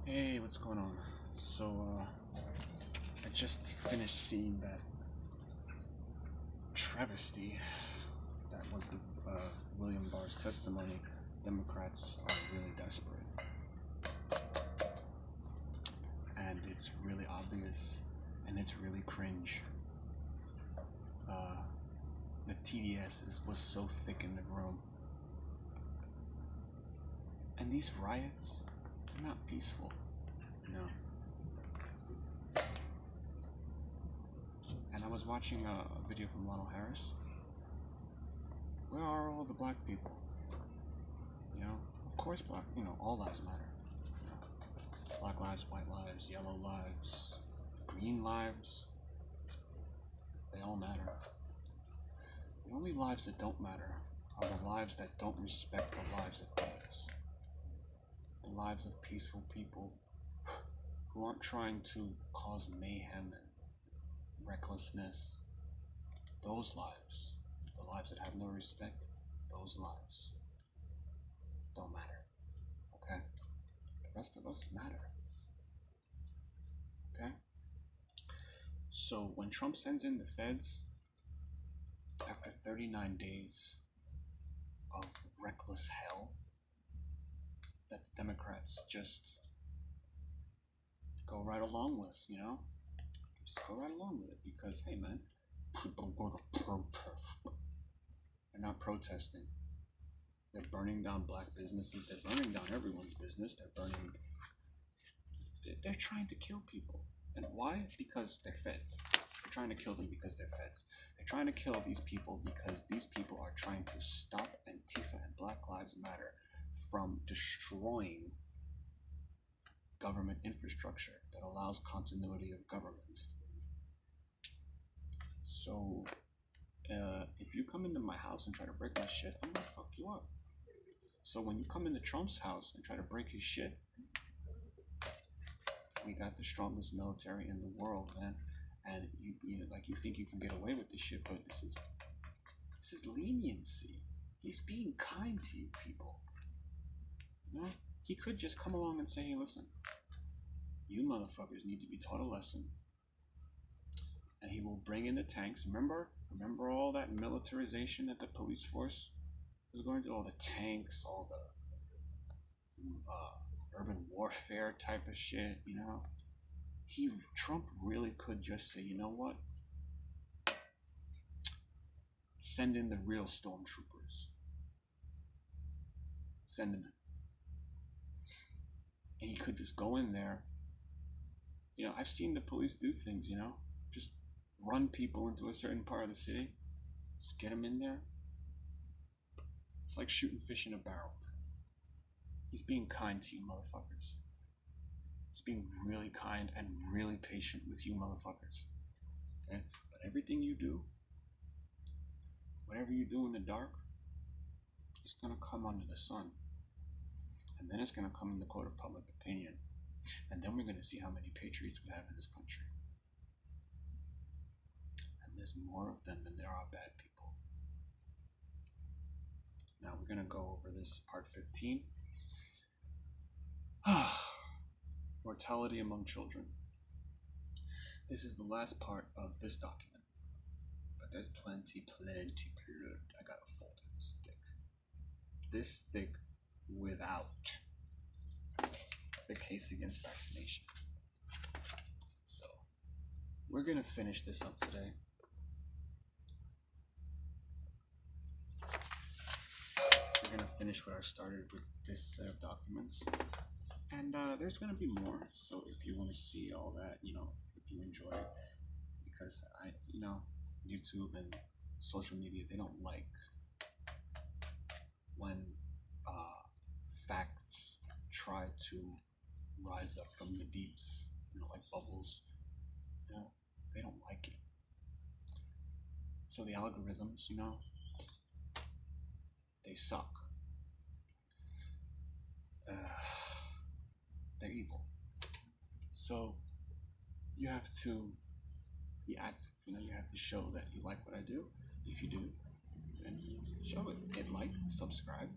Hey, what's going on? So, I just finished seeing that travesty that was the William Barr's testimony. Democrats are really desperate. And it's really obvious, and it's really cringe. The TDS was so thick in the room. And these riots, they're not peaceful. No. And I was watching a video from Lionel Harris. Where are all the black people? Of course all lives matter. Black lives, white lives, yellow lives, green lives. They all matter. The only lives that don't matter are the lives that don't respect the lives of others. The lives of peaceful people who aren't trying to cause mayhem and recklessness. Those lives, the lives that have no respect, those lives don't matter. Okay? The rest of us matter. Okay? So when Trump sends in the feds, after 39 days of reckless hell that the Democrats just go right along with, just go right along with it, because hey man, people go to protest. They're not protesting. They're burning down black businesses. They're burning down everyone's business. They're trying to kill people. And why? Because they're feds. They're trying to kill them because they're feds. They're trying to kill these people because these people are trying to stop Antifa and Black Lives Matter from destroying government infrastructure that allows continuity of government. So, if you come into my house and try to break my shit, I'm gonna fuck you up. So when you come into Trump's house and try to break his shit, we got the strongest military in the world, man. And you think you can get away with this shit, but this is leniency. He's being kind to you people. He could just come along and say, hey, listen, you motherfuckers need to be taught a lesson. And he will bring in the tanks. Remember all that militarization that the police force was going through? All the tanks, all the urban warfare type of shit, Trump really could just say, you know what? Send in the real stormtroopers. Send them in. And he could just go in there. I've seen the police do things, just run people into a certain part of the city. Just get them in there. It's like shooting fish in a barrel. He's being kind to you motherfuckers. He's being really kind and really patient with you motherfuckers. Okay? But everything you do, whatever you do in the dark, it's gonna come under the sun. And then it's gonna come in the court of public opinion. And then we're gonna see how many patriots we have in this country. And there's more of them than there are bad people. Now we're gonna go over this part 15. Mortality among children. This is the last part of this document, but there's plenty. I gotta fold it this thick without the case against vaccination. So we're gonna finish this up today. We're gonna finish what I started with this set of documents. And there's going to be more, so if you want to see all that, if you enjoy it, because YouTube and social media, they don't like when facts try to rise up from the deeps, like bubbles, they don't like it. So the algorithms, they suck. They're evil. So you have to be active. You have to show that you like what I do. If you do, then show it. Hit like, subscribe,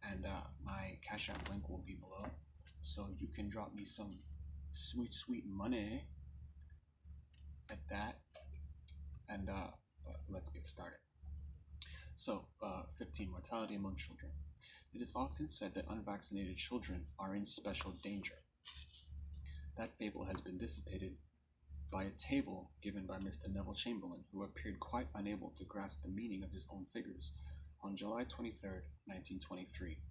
and my Cash App link will be below. So you can drop me some sweet, sweet money at that. And let's get started. So, 15, mortality among children. It is often said that unvaccinated children are in special danger. That fable has been dissipated by a table given by Mr. Neville Chamberlain, who appeared quite unable to grasp the meaning of his own figures on July 23rd, 1923.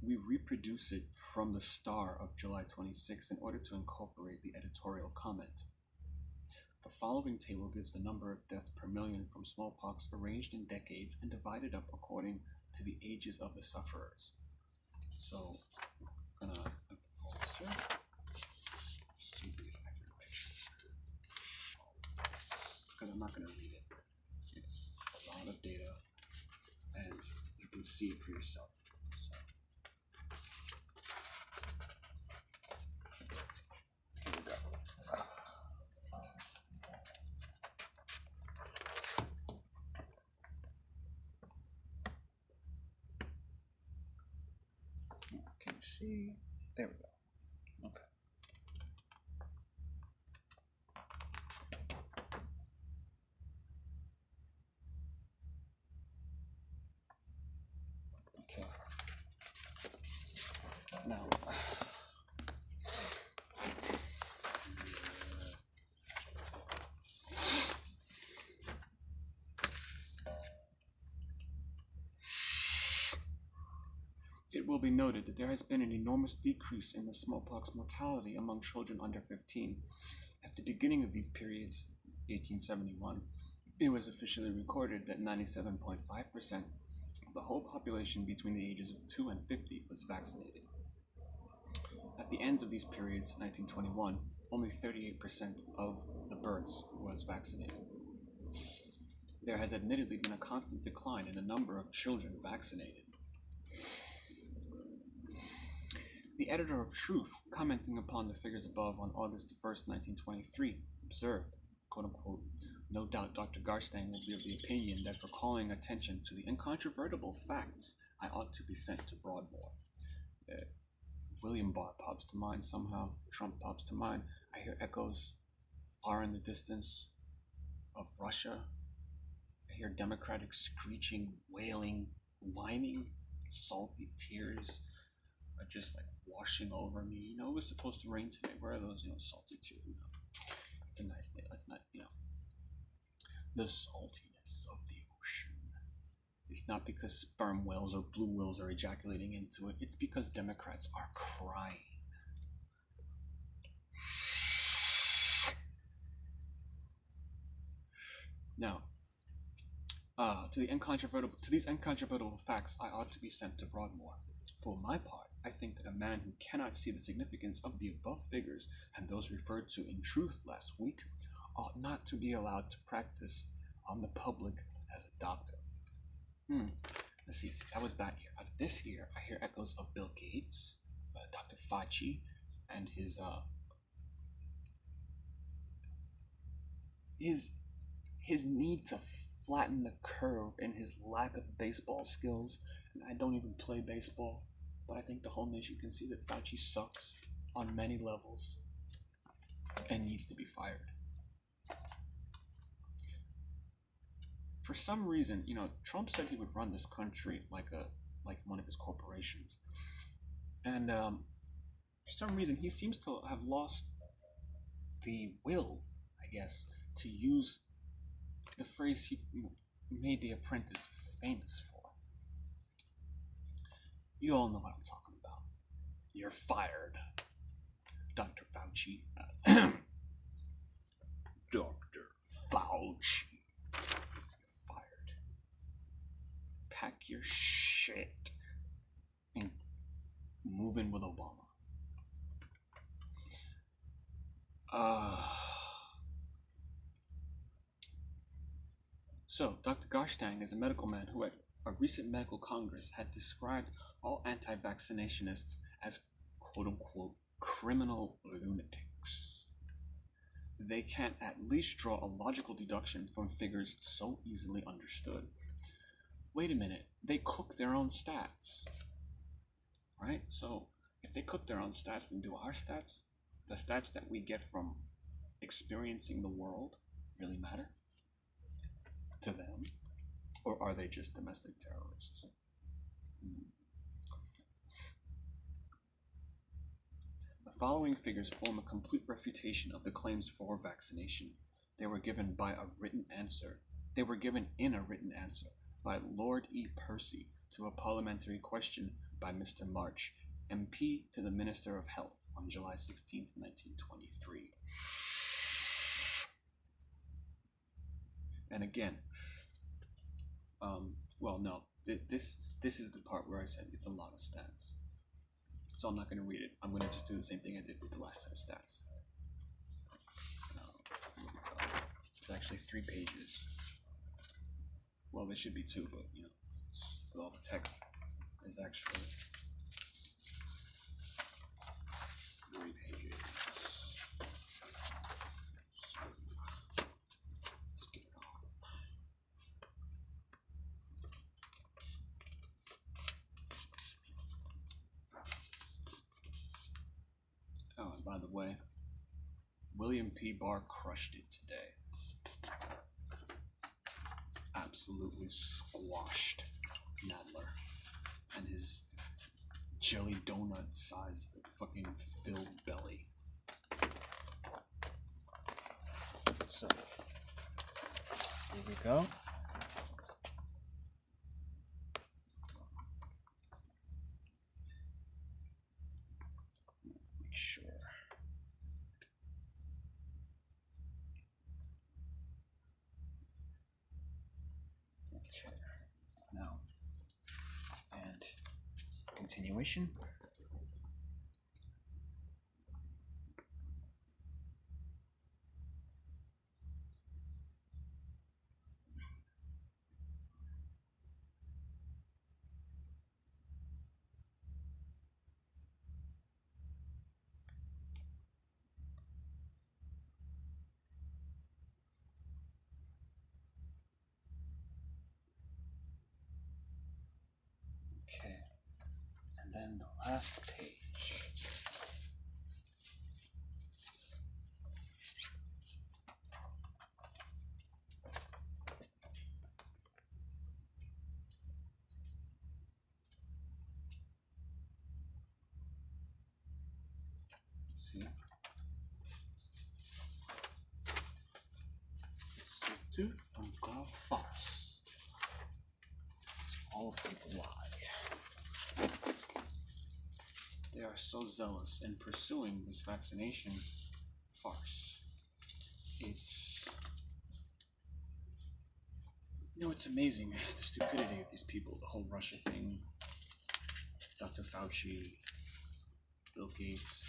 We reproduce it from the Star of July 26 in order to incorporate the editorial comment. The following table gives the number of deaths per million from smallpox arranged in decades and divided up according to the ages of the sufferers. So, I'm gonna have to focus here. See the accurate picture. Because I'm not gonna read it. It's a lot of data, and you can see it for yourself. So, here we go. Can you see? There we go. Okay. Okay. Now, it will be noted that there has been an enormous decrease in the smallpox mortality among children under 15. At the beginning of these periods, 1871, it was officially recorded that 97.5% of the whole population between the ages of 2 and 50 was vaccinated. At the ends of these periods, 1921, only 38% of the births was vaccinated. There has admittedly been a constant decline in the number of children vaccinated. The editor of Truth, commenting upon the figures above on August 1st, 1923, observed, quote-unquote, "No doubt Dr. Garstang will be of the opinion that for calling attention to the incontrovertible facts, I ought to be sent to Broadmoor." William Barr pops to mind somehow. Trump pops to mind. I hear echoes far in the distance of Russia. I hear Democratic screeching, wailing, whining, salty tears are just like washing over me. You know, it was supposed to rain today. Where are those, salty tears? It's a nice day. Let's not, the saltiness of the ocean. It's not because sperm whales or blue whales are ejaculating into it. It's because Democrats are crying. Now, to these incontrovertible facts, I ought to be sent to Broadmoor. For my part, I think that a man who cannot see the significance of the above figures and those referred to in Truth last week ought not to be allowed to practice on the public as a doctor. Let's see, that was that year. Out of this year, I hear echoes of Bill Gates, Dr. Fauchi, and his need to flatten the curve and his lack of baseball skills. And I don't even play baseball, but I think the whole nation can see that Fauci sucks on many levels and needs to be fired. For some reason, Trump said he would run this country like one of his corporations, and for some reason he seems to have lost the will, I guess, to use the phrase he made The Apprentice famous for. You all know what I'm talking about. You're fired, Dr. Fauci. Dr. Fauci. Pack your shit and move in with Obama. So, Dr. Garstang is a medical man who at a recent medical congress had described all anti-vaccinationists as quote-unquote criminal lunatics. They can't at least draw a logical deduction from figures so easily understood. Wait a minute, they cook their own stats, right? So if they cook their own stats, then do our stats, the stats that we get from experiencing the world, really matter to them? Or are they just domestic terrorists? The following figures form a complete refutation of the claims for vaccination. They were given in a written answer by Lord E. Percy to a parliamentary question by Mr. March, MP to the Minister of Health on July 16, 1923. And again, well, no, this is the part where I said it's a lot of stats. So I'm not going to read it. I'm going to just do the same thing I did with the last set of stats. It's actually 3 pages. Well, there should be 2, but you know, all the text is actually 3 pages. Let's get it on. Oh, and by the way, William P. Barr crushed it today. Absolutely squashed Nadler and his jelly donut sized fucking filled belly. So, here we go. Make sure. Okay. Now, and continuation. Okay, and then the last page. See? C'est encore farce. It's all a lie. They are so zealous in pursuing this vaccination farce. It's, you know, it's amazing the stupidity of these people. The whole Russia thing, Dr. Fauci, Bill Gates,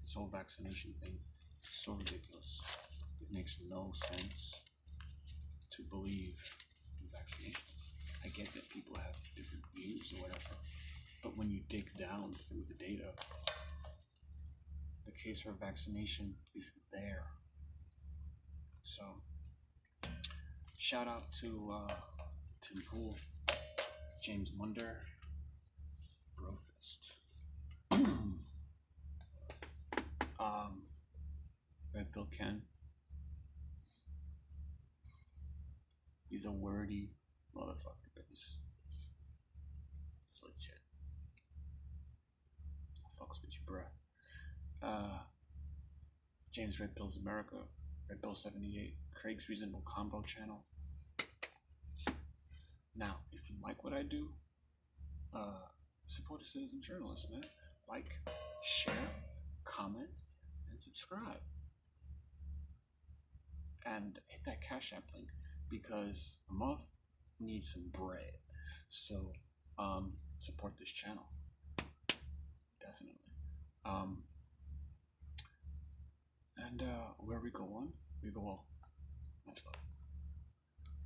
this whole vaccination thing, it's so ridiculous. It makes no sense to believe in vaccination. I get that people have different views or whatever, but when you dig down through the data, the case for vaccination is there. So, shout out to Tim Pool, James Munder, Brofist. Red Pill Ken. He's a wordy motherfucker, but it's legit. Fucks with you, bruh. James Red Pills America, Red Pill 78, Craig's Reasonable Combo channel. Now, if you like what I do, support a citizen journalist, man. Like, share, comment, and subscribe. And hit that Cash App link, because a month needs some bread. So, support this channel. Definitely. And where we go on, we go all. Much love.